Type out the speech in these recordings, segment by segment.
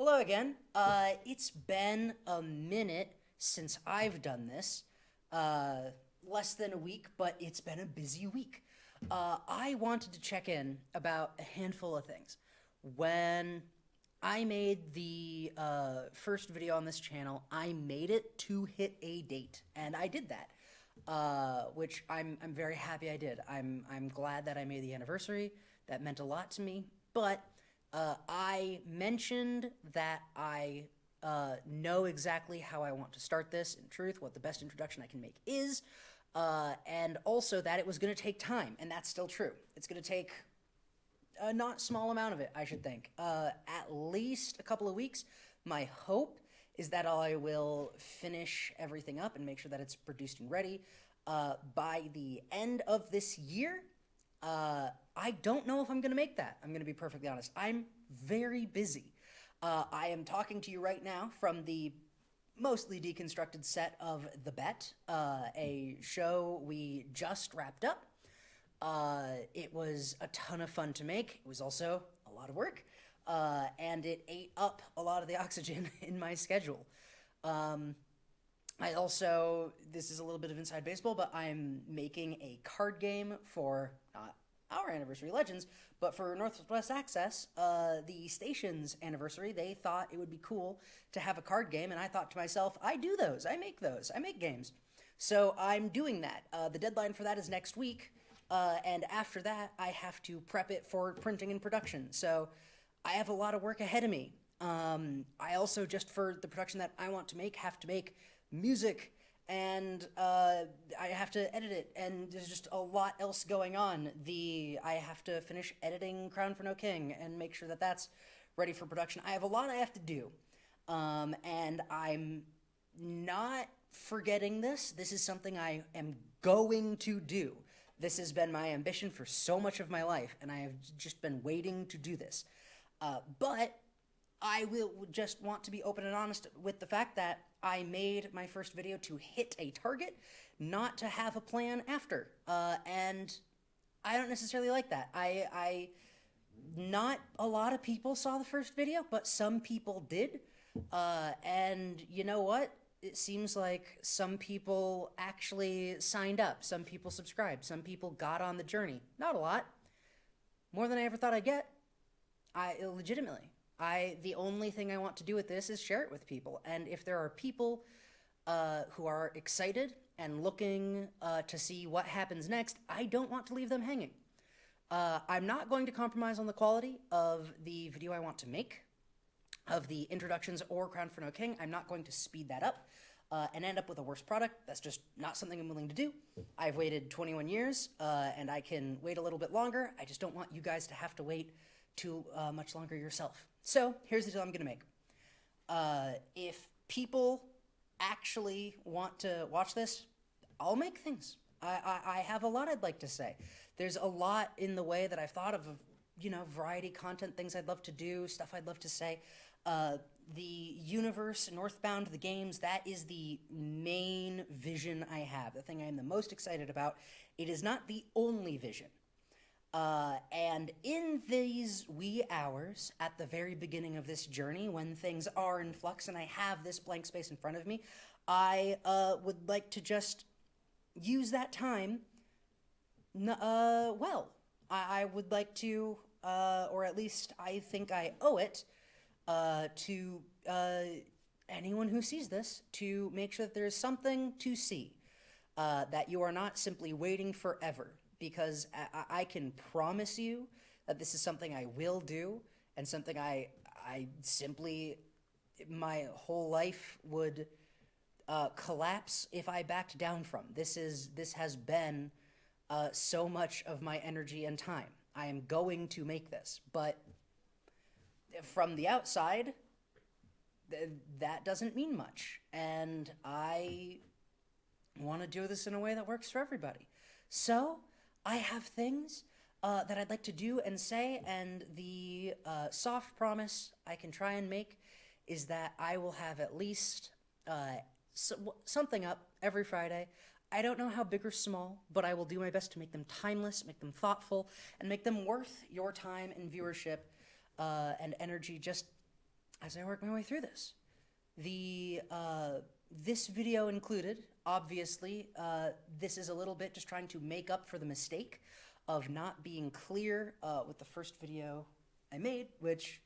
Hello again. It's been a minute since I've done this. Uh, Less than a week, but it's been a busy week. I wanted to check in about a handful of things. When I made the first video on this channel, I made it to hit a date, and I did that, which I'm very happy I did. I'm glad that I made the anniversary. That meant a lot to me, but I mentioned that I know exactly how I want to start this, in truth, what the best introduction I can make is, and also that it was going to take time, and that's still true. It's going to take a not small amount of it, I should think. At least a couple of weeks. My hope is that I will finish everything up and make sure that it's produced and ready by the end of this year. I don't know if I'm going to make that. I'm going to be perfectly honest. I'm very busy. I am talking to you right now from the mostly deconstructed set of The Bet, a show we just wrapped up. It was a ton of fun to make. It was also a lot of work, and it ate up a lot of the oxygen in my schedule. I also, this is a little bit of inside baseball, but I'm making a card game for not our anniversary Legends, but for Northwest Access, the station's anniversary. They thought it would be cool to have a card game, and I thought to myself, I do those, I make games. So I'm doing that. The deadline for that is next week, and after that, I have to prep it for printing and production. So I have a lot of work ahead of me. I also, just for the production that I want to make, have to make music, and I have to edit it, and there's just a lot else going on. I have to finish editing Crown for No King and make sure that that's ready for production. I have a lot I have to do, and I'm not forgetting this. This is something I am going to do. This has been my ambition for so much of my life, and I have just been waiting to do this. But I will just want to be open and honest with the fact that I made my first video to hit a target, not to have a plan after. And I don't necessarily like that. Not a lot of people saw the first video, but some people did. And you know what? It seems like some people actually signed up. Some people subscribed. Some people got on the journey. Not a lot. More than I ever thought I'd get. Legitimately. The only thing I want to do with this is share it with people. And if there are people who are excited and looking to see what happens next, I don't want to leave them hanging. I'm not going to compromise on the quality of the video I want to make, of the introductions or Crown for No King. I'm not going to speed that up and end up with a worse product. That's just not something I'm willing to do. I've waited 21 years, and I can wait a little bit longer. I just don't want you guys to have to wait too much longer yourself. So here's the deal I'm going to make. If people actually want to watch this, I'll make things. I have a lot I'd like to say. There's a lot in the way that I've thought of, variety content, things I'd love to do, stuff I'd love to say. The universe, Northbound, the games, that is the main vision I have, the thing I am the most excited about. It is not the only vision. And in these wee hours at the very beginning of this journey, when things are in flux and I have this blank space in front of me, I would like to just use that time well. I would like to, or at least I think I owe it, to anyone who sees this, to make sure that there's something to see, that you are not simply waiting forever. Because I can promise you that this is something I will do, and something I simply, my whole life would collapse if I backed down from. This has been so much of my energy and time. I am going to make this, but from the outside, that doesn't mean much. And I want to do this in a way that works for everybody. So I have things that I'd like to do and say, and the soft promise I can try and make is that I will have at least something up every Friday. I don't know how big or small, but I will do my best to make them timeless, make them thoughtful, and make them worth your time and viewership and energy. Just as I work my way through this. This video included, obviously, this is a little bit just trying to make up for the mistake of not being clear with the first video I made, which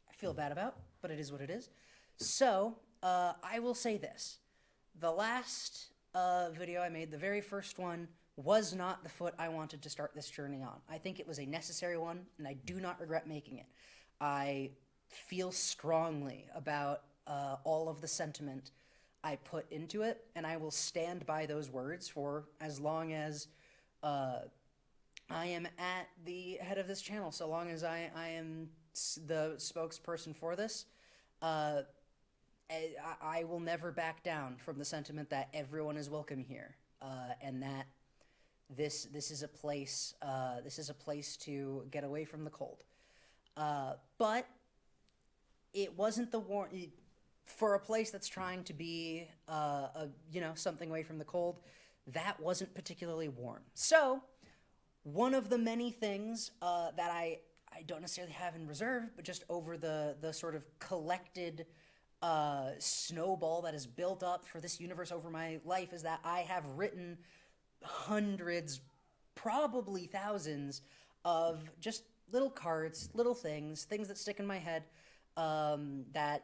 I feel bad about, but it is what it is. So, I will say this. The last video I made, the very first one, was not the foot I wanted to start this journey on. I think it was a necessary one, and I do not regret making it. I feel strongly about all of the sentiment I put into it, and I will stand by those words for as long as I am at the head of this channel, so long as I am the spokesperson for this. I will never back down from the sentiment that everyone is welcome here, and that this is a place to get away from the cold. But it wasn't the warm for a place that's trying to be something away from the cold. That wasn't particularly warm. So one of the many things that I don't necessarily have in reserve, but just over the sort of collected snowball that is built up for this universe over my life, is that I have written hundreds, probably thousands, of just little cards, little things that stick in my head, that,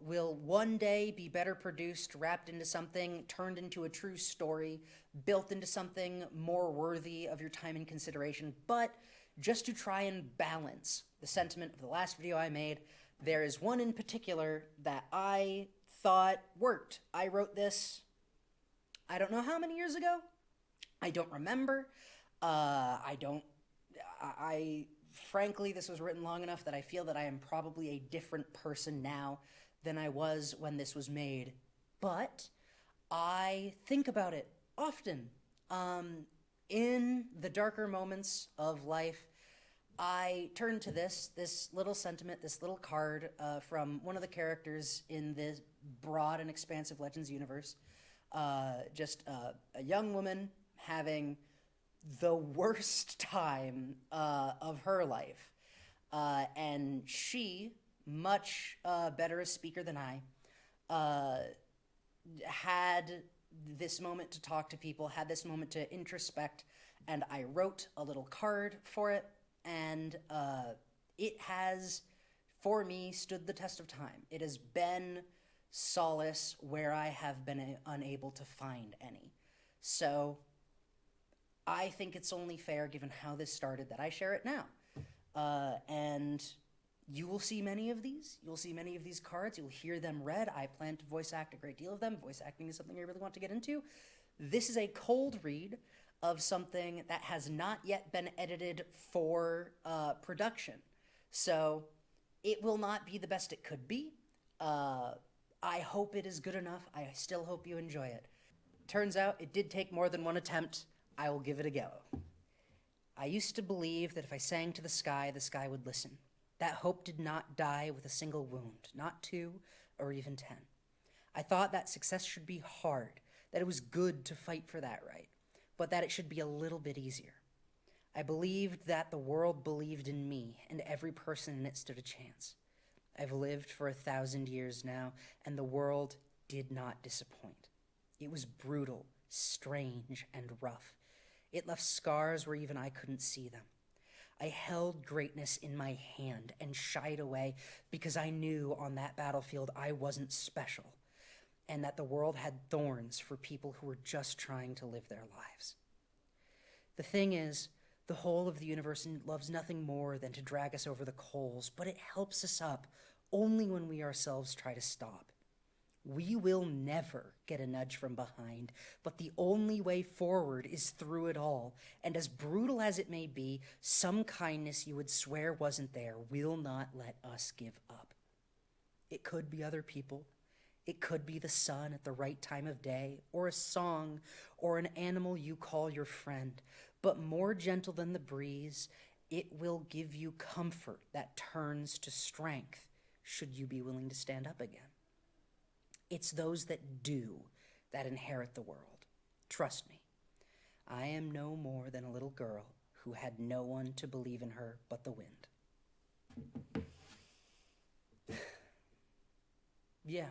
will one day be better produced, wrapped into something, turned into a true story, built into something more worthy of your time and consideration. But just to try and balance the sentiment of the last video I made, there is one in particular that I thought worked. I wrote this, I don't know how many years ago. I don't remember. Frankly, this was written long enough that I feel that I am probably a different person now than I was when this was made. But I think about it often. In the darker moments of life, I turn to this little sentiment, this little card from one of the characters in this broad and expansive Legends universe. Just a young woman having the worst time of her life. And she, much better a speaker than I, had this moment to talk to people, had this moment to introspect, and I wrote a little card for it, and it has, for me, stood the test of time. It has been solace where I have been unable to find any. So I think it's only fair, given how this started, that I share it now. And you will see many of these. You'll see many of these cards. You'll hear them read. I plan to voice act a great deal of them. Voice acting is something I really want to get into. This is a cold read of something that has not yet been edited for production. So it will not be the best it could be. I hope it is good enough. I still hope you enjoy it. Turns out it did take more than one attempt. I will give it a go. I used to believe that if I sang to the sky would listen. That hope did not die with a single wound, not 2 or even 10. I thought that success should be hard, that it was good to fight for that right, but that it should be a little bit easier. I believed that the world believed in me, and every person in it stood a chance. I've lived for 1,000 years now, and the world did not disappoint. It was brutal, strange, and rough. It left scars where even I couldn't see them. I held greatness in my hand and shied away because I knew on that battlefield I wasn't special, and that the world had thorns for people who were just trying to live their lives. The thing is, the whole of the universe loves nothing more than to drag us over the coals, but it helps us up only when we ourselves try to stop. We will never get a nudge from behind, but the only way forward is through it all. And as brutal as it may be, some kindness you would swear wasn't there will not let us give up. It could be other people. It could be the sun at the right time of day, or a song, or an animal you call your friend. But more gentle than the breeze, it will give you comfort that turns to strength, should you be willing to stand up again. It's those that do that inherit the world. Trust me, I am no more than a little girl who had no one to believe in her but the wind. Yeah.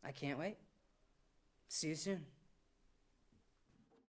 I can't wait. See you soon.